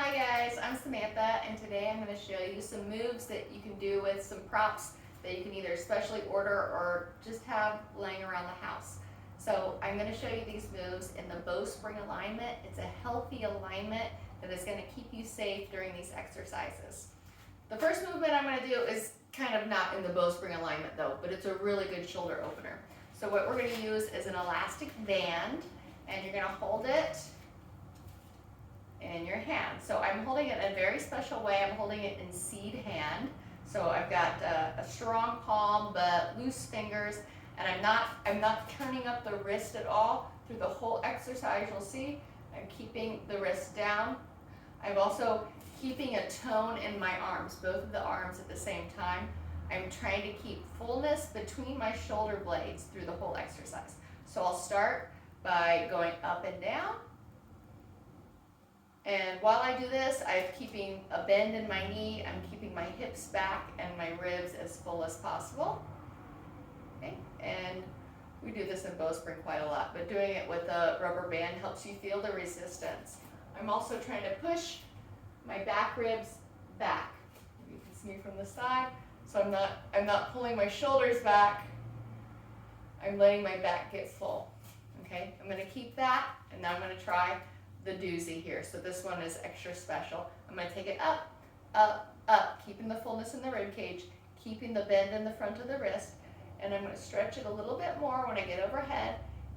Hi guys, I'm Samantha, and today I'm going to show you some moves that you can do with some props that you can either specially order or just have laying around the house. So I'm going to show you these moves in the bowspring alignment. It's a healthy alignment that is going to keep you safe during these exercises. The first movement I'm going to do is kind of not in the bowspring alignment though, but it's a really good shoulder opener. So what we're going to use is an elastic band, and you're going to hold it in your hand. So I'm holding it in a very special way. I'm holding it in seed hand. So I've got a strong palm but loose fingers, and I'm not turning up the wrist at all through the whole exercise. You'll see I'm keeping the wrist down. I'm also keeping a tone in my arms, both of the arms at the same time. I'm trying to keep fullness between my shoulder blades through the whole exercise. So I'll start by going up and down. And while I do this, I'm keeping a bend in my knee, I'm keeping my hips back and my ribs as full as possible. Okay, and we do this in bowspring quite a lot, but doing it with a rubber band helps you feel the resistance. I'm also trying to push my back ribs back. You can see from the side, so I'm not pulling my shoulders back. I'm letting my back get full. Okay, I'm going to keep that, and now I'm going to try the doozy here. So this one is extra special. I'm going to take it up, up, up, keeping the fullness in the rib cage, keeping the bend in the front of the wrist, and I'm going to stretch it a little bit more when I get overhead,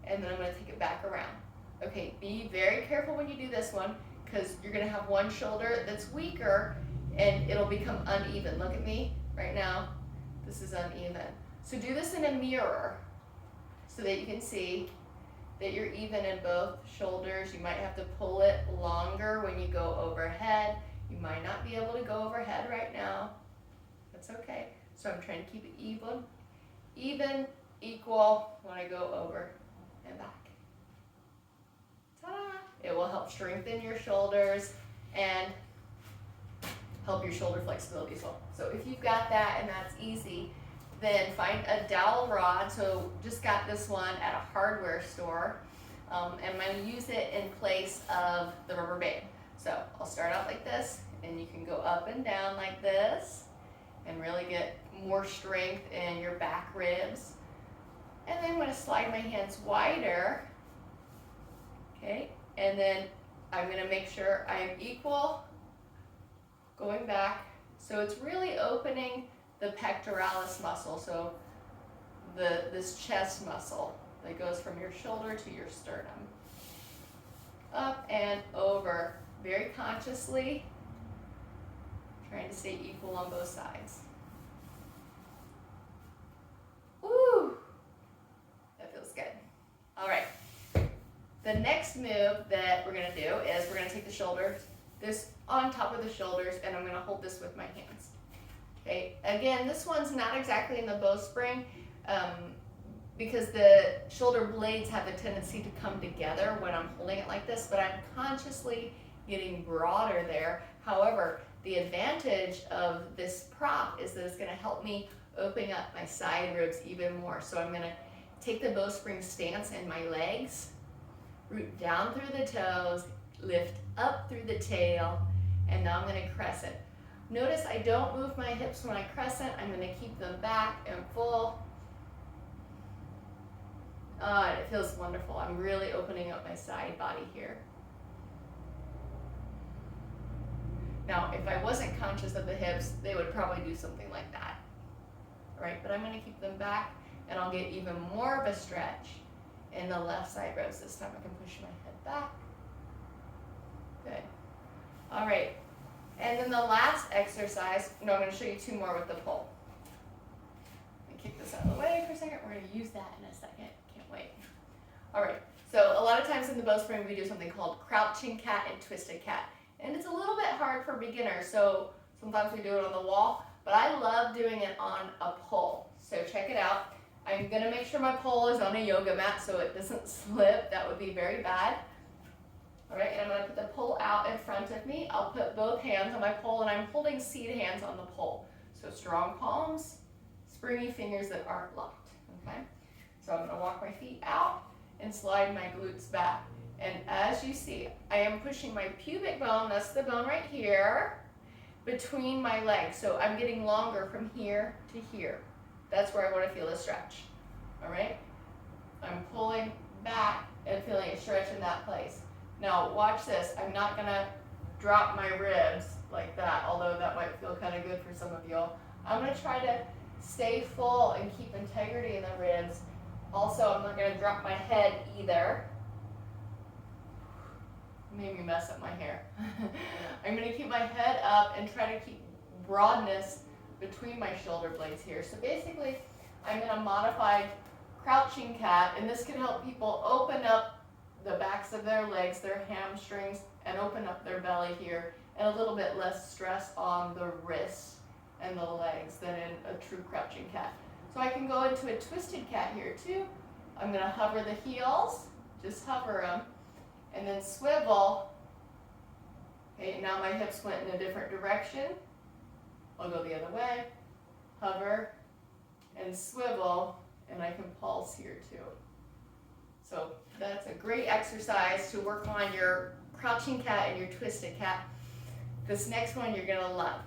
and then I'm going to take it back around. Okay, be very careful when you do this one, because you're going to have one shoulder that's weaker and it'll become uneven. Look at me right now. This is uneven. So do this in a mirror so that you can see that you're even in both shoulders. You might have to pull it longer when you go overhead. You might not be able to go overhead right now. That's okay. So I'm trying to keep it even, equal when I go over and back. Ta-da! It will help strengthen your shoulders and help your shoulder flexibility as well. So if you've got that and that's easy, then find a dowel rod. So just got this one at a hardware store, and I'm going to use it in place of the rubber band. So I'll start out like this, and you can go up and down like this and really get more strength in your back ribs. And then I'm going to slide my hands wider, okay, and then I'm going to make sure I'm equal going back. So it's really opening the pectoralis muscle, so this chest muscle that goes from your shoulder to your sternum. Up and over, very consciously, trying to stay equal on both sides. Woo! That feels good. All right. The next move that we're going to do is we're going to take the shoulders, this on top of the shoulders, and I'm going to hold this with my hands. Okay, again, this one's not exactly in the bowspring because the shoulder blades have the tendency to come together when I'm holding it like this, but I'm consciously getting broader there. However, the advantage of this prop is that it's going to help me open up my side ribs even more. So I'm going to take the bowspring stance in my legs, root down through the toes, lift up through the tail, and now I'm going to crescent. Notice I don't move my hips when I crescent. I'm going to keep them back and full. It feels wonderful. I'm really opening up my side body here. Now, if I wasn't conscious of the hips, they would probably do something like that. All right, but I'm going to keep them back, and I'll get even more of a stretch in the left side ribs. This time I can push my head back. Good. All right. And then the last exercise, I'm going to show you two more with the pull. Let me kick this out of the way for a second. We're going to use that in a second. Can't wait. All right. So a lot of times in the bowspring, we do something called crouching cat and twisted cat. And it's a little bit hard for beginners, so sometimes we do it on the wall, but I love doing it on a pole. So check it out. I'm going to make sure my pole is on a yoga mat so it doesn't slip. That would be very bad. All right, and I'm going to put the pole out in front of me. I'll put both hands on my pole, and I'm holding seed hands on the pole. So strong palms, springy fingers that aren't locked, okay? So I'm going to walk my feet out and slide my glutes back. And as you see, I am pushing my pubic bone, that's the bone right here, between my legs. So I'm getting longer from here to here. That's where I want to feel a stretch. All right? I'm pulling back and feeling a stretch in that place. Now watch this. I'm not going to drop my ribs like that, although that might feel kind of good for some of y'all. I'm going to try to stay full and keep integrity in the ribs. Also, I'm not going to drop my head either. Made me mess up my hair. I'm going to keep my head up and try to keep broadness between my shoulder blades here. So basically, I'm in a modified crouching cat, and this can help people open up the backs of their legs, their hamstrings, and open up their belly here, and a little bit less stress on the wrists and the legs than in a true crouching cat. So I can go into a twisted cat here too. I'm going to hover the heels, just hover them, and then swivel. Okay, now my hips went in a different direction. I'll go the other way, hover, and swivel, and I can pulse here too. So that's a great exercise to work on your crouching cat and your twisted cat. This next one you're gonna love.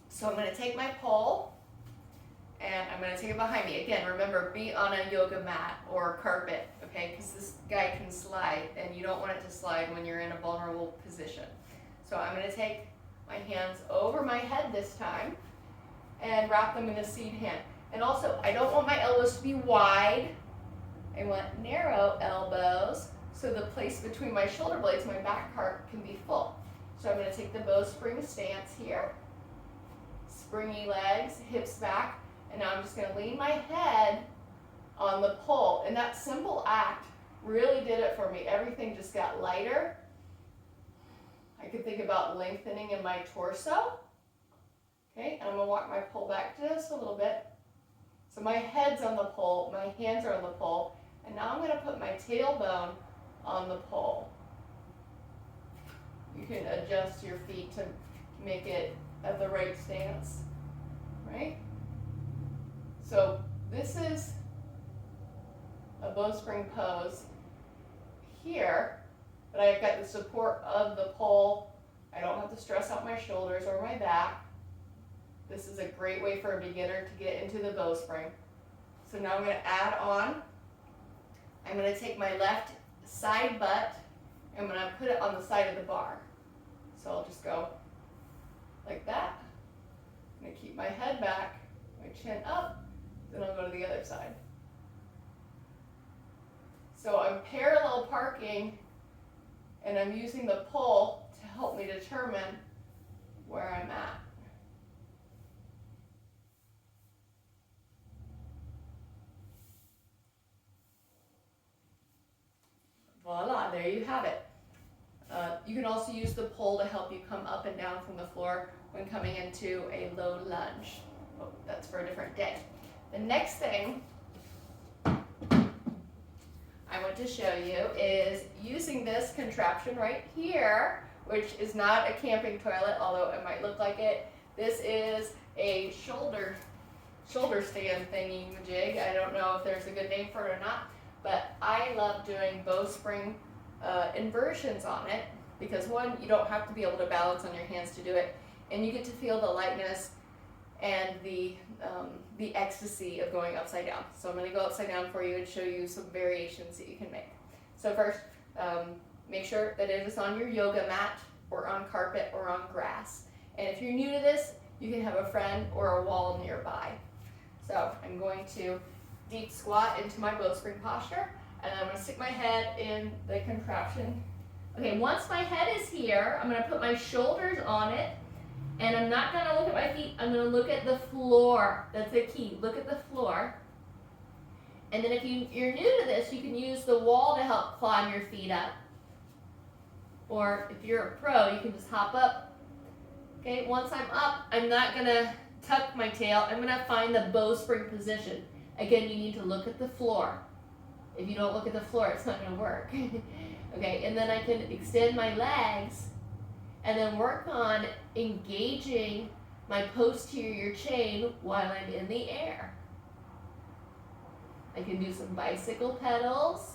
So I'm gonna take my pole, and I'm going to take it behind me. Again, remember, be on a yoga mat or carpet, okay? Because this guy can slide, and you don't want it to slide when you're in a vulnerable position. So I'm going to take my hands over my head this time and wrap them in a seed hand. And also, I don't want my elbows to be wide. I want narrow elbows, so the place between my shoulder blades, my back part, can be full. So I'm going to take the bowspring stance here. Springy legs, hips back. And now I'm just going to lean my head on the pole. And that simple act really did it for me. Everything just got lighter. I could think about lengthening in my torso. Okay, and I'm going to walk my pole back just a little bit. So my head's on the pole, my hands are on the pole, and now I'm going to put my tailbone on the pole. You can adjust your feet to make it at the right stance, right? So this is a bowspring pose here, but I've got the support of the pole. I don't have to stress out my shoulders or my back. This is a great way for a beginner to get into the bowspring. So now I'm going to add on. I'm going to take my left side butt, and I'm going to put it on the side of the bar. So I'll just go like that. I'm going to keep my head back, my chin up. Then I'll go to the other side. So I'm parallel parking, and I'm using the pole to help me determine where I'm at. Voila, there you have it. You can also use the pole to help you come up and down from the floor when coming into a low lunge. Oh, that's for a different day. The next thing I want to show you is using this contraption right here, which is not a camping toilet, although it might look like it. This is a shoulder stand thingy-majig. I don't know if there's a good name for it or not, but I love doing bowspring inversions on it because, one, you don't have to be able to balance on your hands to do it, and you get to feel the lightness and the ecstasy of going upside down. So I'm going to go upside down for you and show you some variations that you can make. So first, make sure that it is on your yoga mat or on carpet or on grass. And if you're new to this, you can have a friend or a wall nearby. So I'm going to deep squat into my bowspring posture, and I'm going to stick my head in the contraption. Okay, once my head is here, I'm going to put my shoulders on it. And I'm not going to look at my feet, I'm going to look at the floor. That's the key, look at the floor. And then if you're new to this, you can use the wall to help climb your feet up. Or if you're a pro, you can just hop up. Okay, once I'm up, I'm not going to tuck my tail, I'm going to find the bowspring position. Again, you need to look at the floor. If you don't look at the floor, it's not going to work. Okay, and then I can extend my legs and then work on engaging my posterior chain while I'm in the air. I can do some bicycle pedals.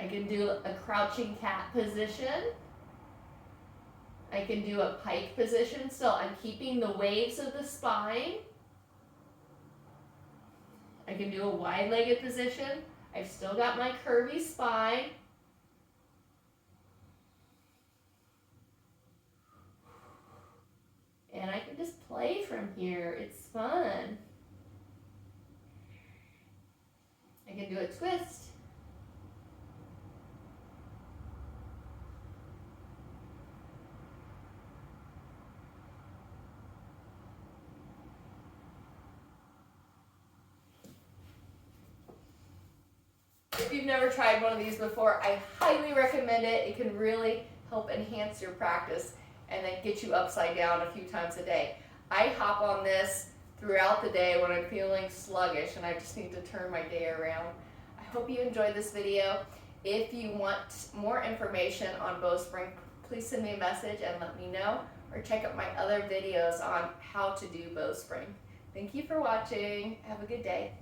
I can do a crouching cat position. I can do a pike position. So I'm keeping the waves of the spine. I can do a wide-legged position. I've still got my curvy spine. And I can just play from here. It's fun. I can do a twist. If you've never tried one of these before, I highly recommend it. It can really help enhance your practice and then get you upside down a few times a day. I hop on this throughout the day when I'm feeling sluggish and I just need to turn my day around. I hope you enjoyed this video. If you want more information on Bowspring, please send me a message and let me know, or check out my other videos on how to do Bowspring. Thank you for watching. Have a good day.